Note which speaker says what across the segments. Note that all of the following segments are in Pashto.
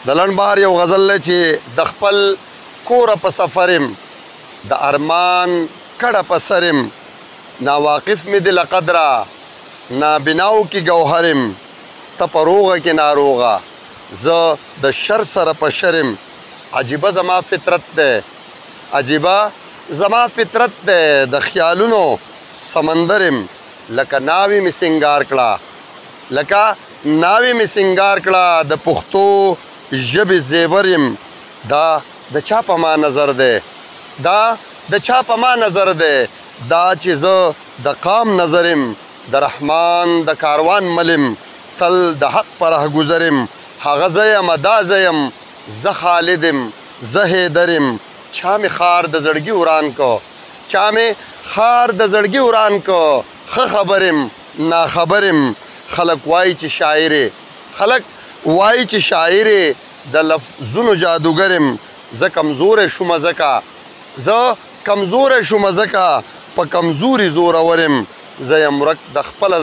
Speaker 1: د لنډ بهر یو غزل دی چې د خپل کوره په سفر یم د ارمان کډه په سر یم ناواقف مې د له قدره نابناو کې ګوهر یم ته په روغه کې ناروغه زه د شر سره په شر یم عجیبه زما فطرت دی عجیبه زما فطرت دی د خیالونو سمندر یم لکه ناوې مې سینګار کړه د پښتو ژبې زیور یم دا د چا په ما نظر دی دا چې زه د قام نظر یم د رحمان د کاروان مل یم تل د حق په رهګذر یم هغه زه یم دا زه یم زه خالد یم زه حیدر یم چا مې خار د زړګي وران کو ښه خبر یم ناخبر یم خلک وایي چې شاعر د لفظونو جادوګر یم زه کمزوری شومه ځکه په کمزوري زورور یم زه یم ورک د خپل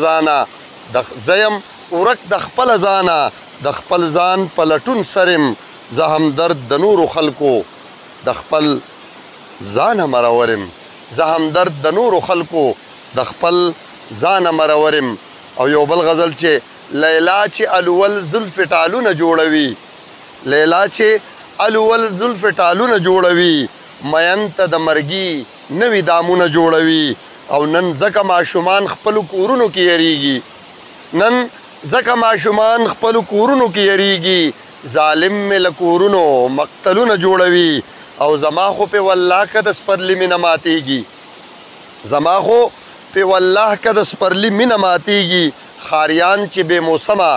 Speaker 1: ځان په لټون سر یم زه همدرد د نورو خلکو د خپل ځانه مرور یم او یو بل غزل چې لیلا چې الول زلف ټالونه جوړوي مین ته د مرګي نوي دامونه جوړوي او نن ځکه ماشومان خپلو کورونو کې یریږي ظالم مې له کورونو مقتلونه جوړوي او زما خو په والله که د سپرلي مینه ماتیږي خاریان چې بې موسمه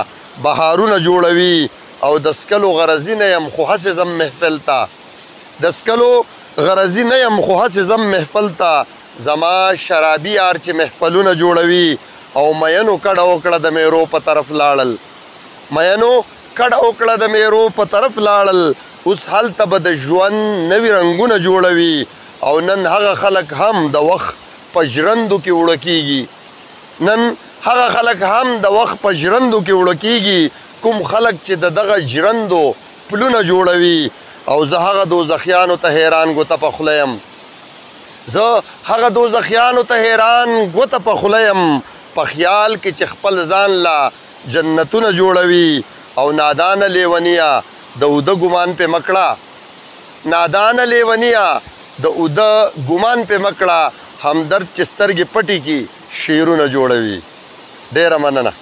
Speaker 1: بهارونه جوړوي او د سکلو غرضي نه یم خو هسې ځم محفل ته زما شرابي یار چې محفلونه جوړوي او مینو کډه وکړه د میرو په طرف لاړل اوس هلته به د ژوند نوي رنګونه جوړوي او نن هغه خلک هم د وخت په ژرندو کې وړه کېږي کوم خلک چې د دغه ژرندو پلونه جوړوي او زه هغه دوزخیانو ته حیران ګوته په خوله یم په خیال کې چې خپل ځان لا جنتونه جوړوي او نادانه لیونیه د اوده ګمان پې مکړه همدرد چې سترګې پټې کي شعرونه جوړوي ډېره مننه